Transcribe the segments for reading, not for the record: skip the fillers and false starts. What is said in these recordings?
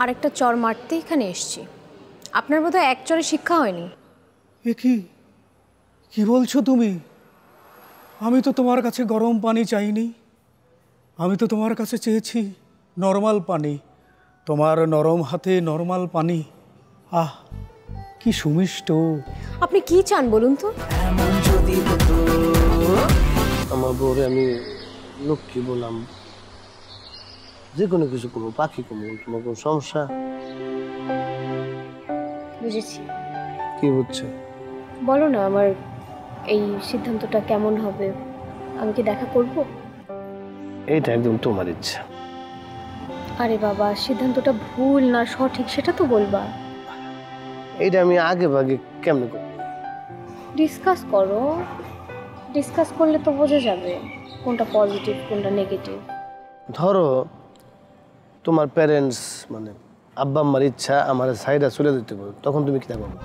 আরেকটা চর মারতে এখানে এসেছি। আপনার বোধহয় এক চরে শিক্ষা হয়নি। এ কি বলছো তুমি? আমি তো তোমার কাছে গরম পানি চাইনি, আমি তো তোমার কাছে চেয়েছি নরমাল পানি। তোমার নরম হাতে নরমাল পানি, আহ কি সুমিষ্ট। আপনি কি চান বলুন তো? আমার বউরে আমি লক্ষ্মী বললাম, যে কোনো কিছু করবো, পাখি করবো, তোমার কোনো সমস্যা? বুঝেছি। কি বুঝছে? বলো না আমার এই সিদ্ধান্তটা কেমন হবে, আমি কি দেখা করব? এইটা একদম তোমার ইচ্ছা। আরে বাবা, সিদ্ধান্তটা ভুল না সঠিক সেটা তো বলবা। এইটা আমি আগে ভাগে কেমনে করবো? ডিসকাস করো, ডিসকাস করলে তো বোঝা যাবে কোনটা পজিটিভ কোনটা নেগেটিভ। ধরো তোমার প্যারেন্টস মানে আব্বা আম্মার ইচ্ছা আমার সাইডা চলে দিতে পারো, তখন তুমি কি করবে?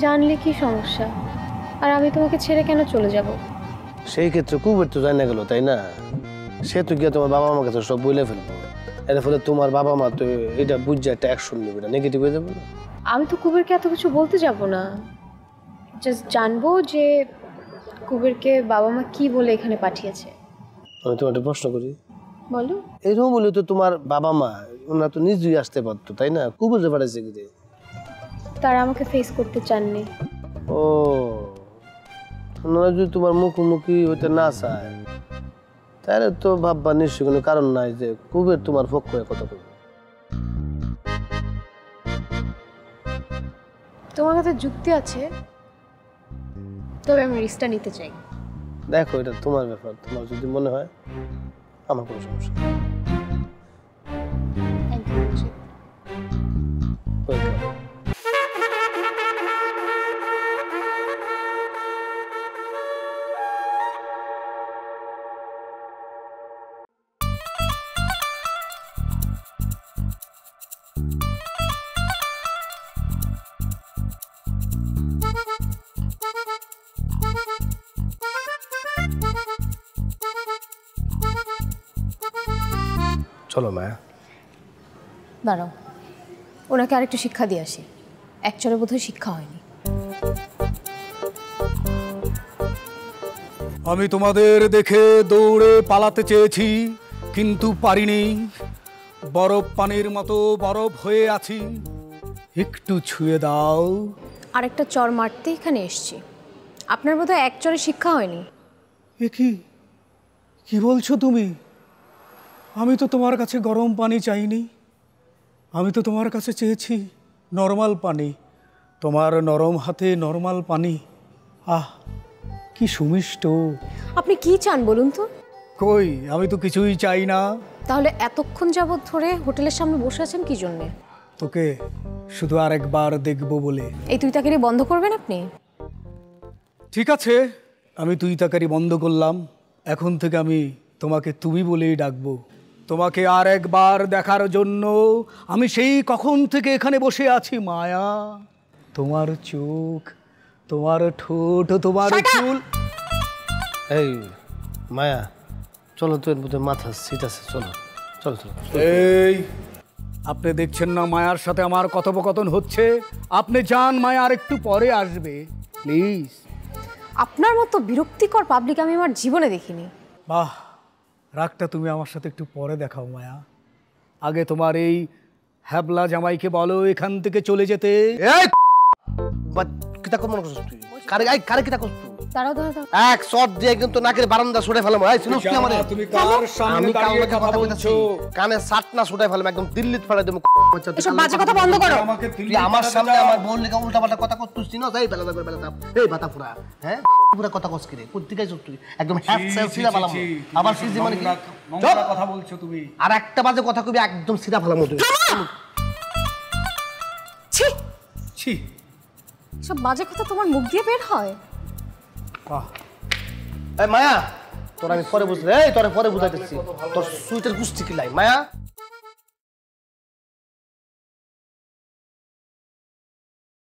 জানলে কি সমস্যা? আর আমি তোমাকে ছেড়ে কেন চলে যাব? সেই ক্ষেত্রে কুবের তো জানা গেল, তাই না? সে তো গিয়ে তোমার বাবা মার কাছে সব বলে ফেলবো, এর ফলে তোমার বাবা মা তো এটা বুঝছে একটা অ্যাকশন নেবে, না নেগেটিভ হয়ে যাবে না? আমি তো কুবেরকে এত কিছু বলতে যাব না, জাস্ট জানবো যে কুবেরকে বাবা মা কি বলে এখানে পাঠিয়েছে। আমি তোমার একটা প্রশ্ন করি, বলো। এরকম বলে তো তোমার বাবা মা ওনারা তো নিজেই আসতে পারতো, তাই না? কুবের পাঠাইছে কি? তারা আমাকে ফেস করতে চাননি। ও, ওনারা যদি তোমার মুখোমুখি হইতে না চায় তাহলে তো ভাববা নিশ্চয়ই কোনো কারণ নাই যে কুবের তোমার পক্ষ হয়ে কথা বলবে। তোমার কাছে যুক্তি আছে, তবে আমি রিস্কটা নিতে চাই। দেখো এটা তোমার ব্যাপার, তোমার যদি মনে হয়, আমার কোনো সমস্যা নেই। চলো মায়া। দাঁড়াও, ওনাকে আরেকটু শিক্ষা দিয়ে আসি। এক চরে বোধহয় শিক্ষা হয়নি। আমি তোমাদের দেখে দৌড়ে পালাতে চেয়েছি, কিন্তু পারিনি। বরফ পানির মতো বরফ হয়ে আছি, একটু ছুঁয়ে দাও। আরেকটা চর মারতে এখানে এসেছি। আপনার বোধহয় এক চরে শিক্ষা হয়নি। এ কি বলছো তুমি? আমি তো তোমার কাছে গরম পানি চাইনি, আমি তো তোমার কাছে চেয়েছি নরমাল পানি। তোমার নরম হাতে নরমাল পানি, আহ কি সুমিষ্ট। আপনি কি চান বলুন তো? কই, আমি তো কিছুই চাই না। তাহলে এতক্ষণ যাবৎ ধরে হোটেলের সামনে বসে আছেন কি জন্যে? তোকে শুধু আরেকবার দেখব বলে। এই তুই তাকে বন্ধ করবেন আপনি? ঠিক আছে, আমি তুই তাকারি বন্ধ করলাম। এখন থেকে আমি তোমাকে তুমি বলেই ডাকবো। তোমাকে আর একবার দেখার জন্য আমি সেই কখন থেকে এখানে বসে আছি মায়া। তোমার চোখ, তোমার ঠোঁট, তোমার চুল। এই মায়া, চলো তো, এর মধ্যে মাথা সিট আছে, চলো চলো চলো। এই আপনি দেখছেন না মায়ার সাথে আমার কথোপকথন হচ্ছে? আপনি যান, মায়া আর একটু পরে আসবে প্লিজ। আপনার মতো বিরক্তিকর পাবলিক আমি আমার জীবনে দেখিনি। বাহ, রাগটা তুমি আমার সাথে একটু পরে দেখাও মায়া। আগে তোমার এই হ্যাবলা জামাইকে বলো এখান থেকে চলে যেতে। এই কিতা কর মনে করছিস তুই? কারে কিতা করছিস তুই? দাঁড়াও দাঁড়াও দাঁড়াও। এক শট দিয়ে কিন্তু নাকের বারান্দা ছুটে ফেলাম। এই শুনুস কি আমারে? তুমি কার সামনে দাঁড়িয়ে কথা বলছো? কানে সাট না ছুটে ফেলাম, একদম দিল্লিত ফেলে দেব। এসব বাজে কথা বন্ধ করো। তুই আমার সামনে আমার বোন লেখা উল্টাপাল্টা কথা করছিস না? এই বেলা এই বাতা পুরা, হ্যাঁ পুরা কথা কস কিরে? কোথা থেকে আইছিস তুই? একদম হ্যাপ সেল সিরা ফেলাম। আবার সিজি মানে কি নোংরা কথা বলছো তুমি? আর একটা বাজে কথা কবি একদম সিরা ফেলাম তুই। ছি ছি, সব বাজে কথা তোমার মুখ দিয়ে বের হয়? বাহ। এই মায়া, তোর আমি পরে বুঝলে, এই তোরে পরে বুঝাইতেছি, তোর সুইটের গুষ্টি কি লাই মায়া।